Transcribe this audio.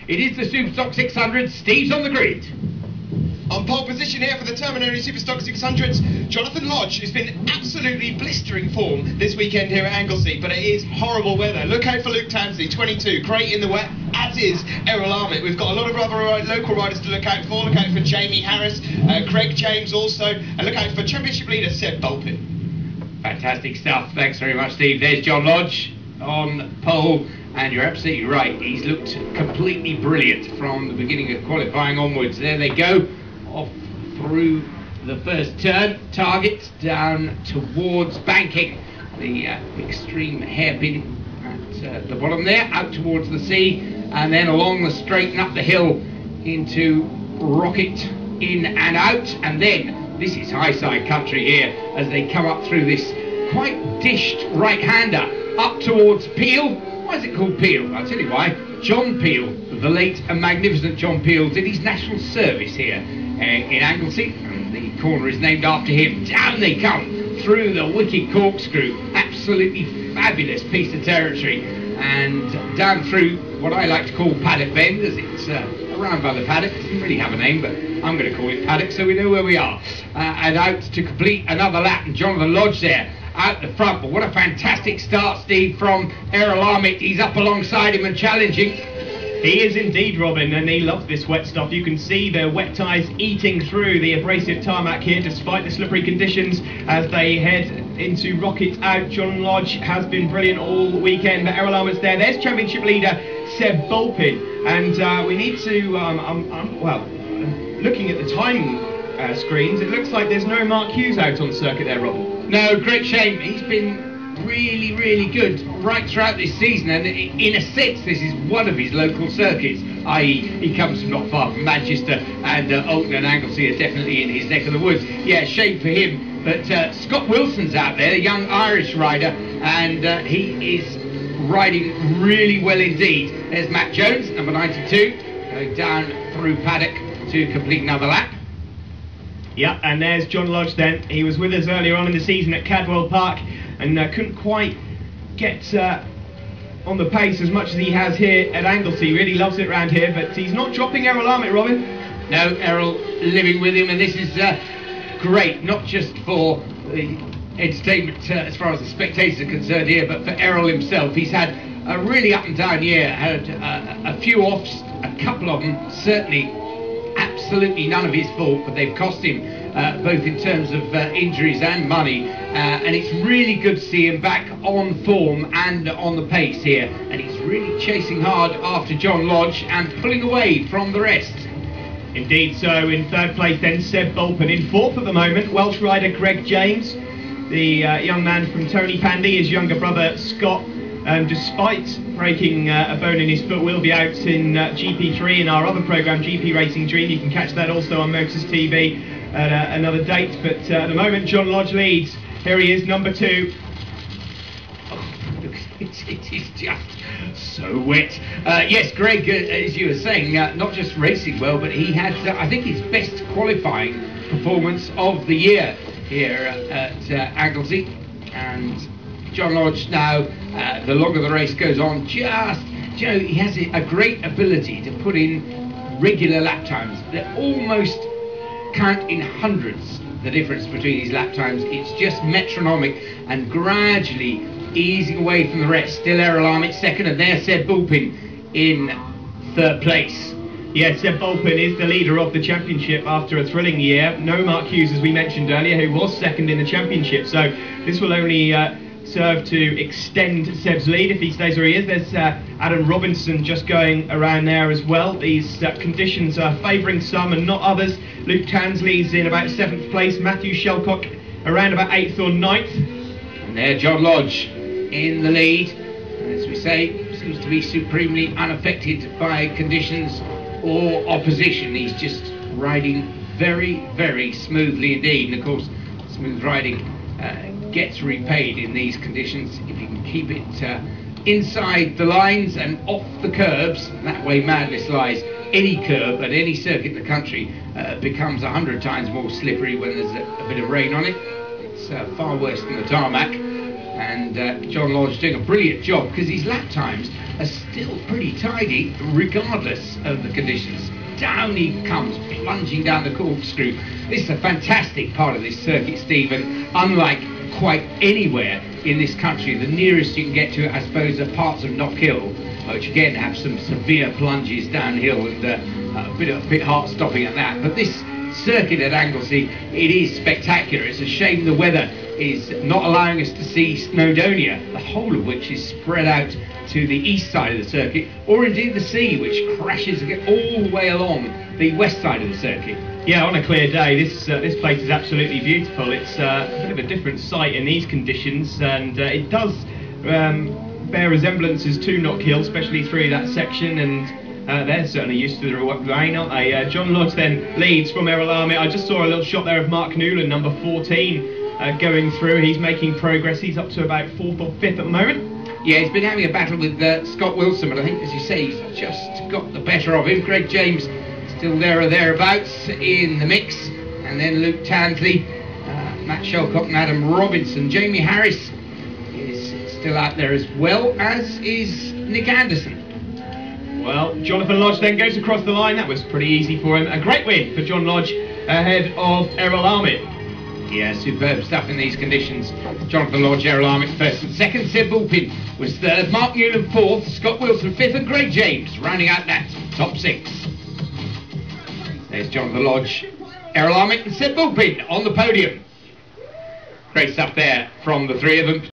It is the Superstock 600. Steve's on the grid. On pole position here for the Terminary Superstock 600s, Jonathan Lodge has been absolutely blistering form this weekend here at Anglesey, but it is horrible weather. Look out for Luke Tansley, 22, great in the wet, as is Errol Armitt. We've got a lot of other local riders to look out for. Look out for Jamie Harris, Craig James also, and look out for Championship leader Seb Bulpin. Fantastic stuff. Thanks very much, Steve. There's John Lodge on pole, and you're absolutely right. He's looked completely brilliant from the beginning of qualifying onwards. There they go, off through the first turn, target down towards banking, the extreme hairpin at the bottom there, out towards the sea, and then along the straight and up the hill into Rocket, in and out, and then this is high side country here as they come up through this quite dished right-hander up towards Peel. Why is it called Peel? I'll tell you why. John Peel, the late and magnificent John Peel, did his national service here in Anglesey, and the corner is named after him. Down they come through the wicked corkscrew, absolutely fabulous piece of territory, and down through what I like to call Paddock Bend, as it's around by the paddock. It doesn't really have a name, but I'm going to call it Paddock so we know where we are, and out to complete another lap, and Jonathan Lodge there out the front. But what a fantastic start, Steve, from Errol Armitt. He's up alongside him and challenging. He is indeed, Robin, and he loves this wet stuff. You can see the wet tyres eating through the abrasive tarmac here despite the slippery conditions as they head into Rocket out. John Lodge has been brilliant all weekend, but Errol Armitt's there. There's Championship leader Seb Bulpin, and we need to, well, looking at the time screens, it looks like there's no Mark Hughes out on circuit there, Robin. No, great shame. He's been really, really good right throughout this season, and in a sense this is one of his local circuits, i.e. he comes from not far from Manchester, and Alton and Anglesey are definitely in his neck of the woods. Yeah, shame for him, but Scott Wilson's out there, a young Irish rider, and he is riding really well indeed. There's Matt Jones, number 92, going down through Paddock to complete another lap. Yeah, and there's John Lodge then. He was with us earlier on in the season at Cadwell Park and couldn't quite get on the pace as much as he has here at Anglesey. He really loves it around here, but he's not dropping Errol Armitt, Robin. No, Errol living with him, and this is great, not just for the entertainment as far as the spectators are concerned here, but for Errol himself. He's had a really up and down year, had a few offs, a couple of them, certainly absolutely none of his fault, but they've cost him both in terms of injuries and money, and it's really good to see him back on form and on the pace here, and he's really chasing hard after John Lodge and pulling away from the rest. Indeed so. In third place then Seb Bulpin. In fourth at the moment, Welsh rider Craig James, the young man from Tony Pandy, his younger brother Scott. Despite breaking a bone in his foot, will be out in GP3 in our other programme, GP Racing Dream. You can catch that also on Motors TV at another date. But at the moment, John Lodge leads. Here he is, number 2. Oh, look, it is just so wet. Yes, Greg, as you were saying, not just racing well, but he had, I think, his best qualifying performance of the year here at Anglesey. And John Lodge now, the longer the race goes on, he has a great ability to put in regular lap times. They're almost count in hundreds, the difference between his lap times. It's just metronomic and gradually easing away from the rest. Still Errol Armitt second, and there's Seb Bulpin in third place. Yes, Seb Bulpin is the leader of the championship after a thrilling year. No Mark Hughes, as we mentioned earlier, who was second in the championship. So this will only serve to extend Seb's lead if he stays where he is. There's Adam Robinson just going around there as well. These conditions are favouring some and not others. Luke Tansley's in about 7th place. Matthew Shelcock around about 8th or 9th. And there John Lodge in the lead. And as we say, seems to be supremely unaffected by conditions or opposition. He's just riding very, very smoothly indeed. And of course, smooth riding gets repaid in these conditions if you can keep it inside the lines and off the curbs. That way madness lies. Any curb at any circuit in the country becomes 100 times more slippery when there's a bit of rain on it. It's far worse than the tarmac. And John Lodge doing a brilliant job because his lap times are still pretty tidy regardless of the conditions. Down he comes, plunging down the corkscrew. This is a fantastic part of this circuit, Stephen. Unlike quite anywhere in this country, the nearest you can get to it, I suppose, are parts of Knock Hill, which again have some severe plunges downhill and a bit heart-stopping at that. But this circuit at Anglesey, it is spectacular. It's a shame the weather is not allowing us to see Snowdonia, the whole of which is spread out to the east side of the circuit, or indeed the sea, which crashes all the way along the west side of the circuit. Yeah, on a clear day, this place is absolutely beautiful. It's a bit of a different sight in these conditions, and it does bear resemblances to Knock Hill, especially through that section, and they're certainly used to the rain, aren't they? John Lodge then leads from Errol Armit. I just saw a little shot there of Mark Newland, number 14, going through. He's making progress. He's up to about 4th or 5th at the moment. Yeah, he's been having a battle with Scott Wilson, but I think, as you say, he's just got the better of him. Greg James still there or thereabouts in the mix, and then Luke Tansley, Matt Shelcock and Adam Robinson. Jamie Harris is still out there, as well as is Nick Anderson. Well, Jonathan Lodge then goes across the line. That was pretty easy for him. A great win for John Lodge ahead of Errol Armit. Yeah, superb stuff in these conditions. Jonathan Lodge, Errol Armit first and second. Seb Bulpin was third. Mark Newland fourth. Scott Wilson fifth. And Greg James rounding out that top six. There's Jonathan Lodge, Errol Armit and Seb Bulpin on the podium. Great stuff there from the three of them.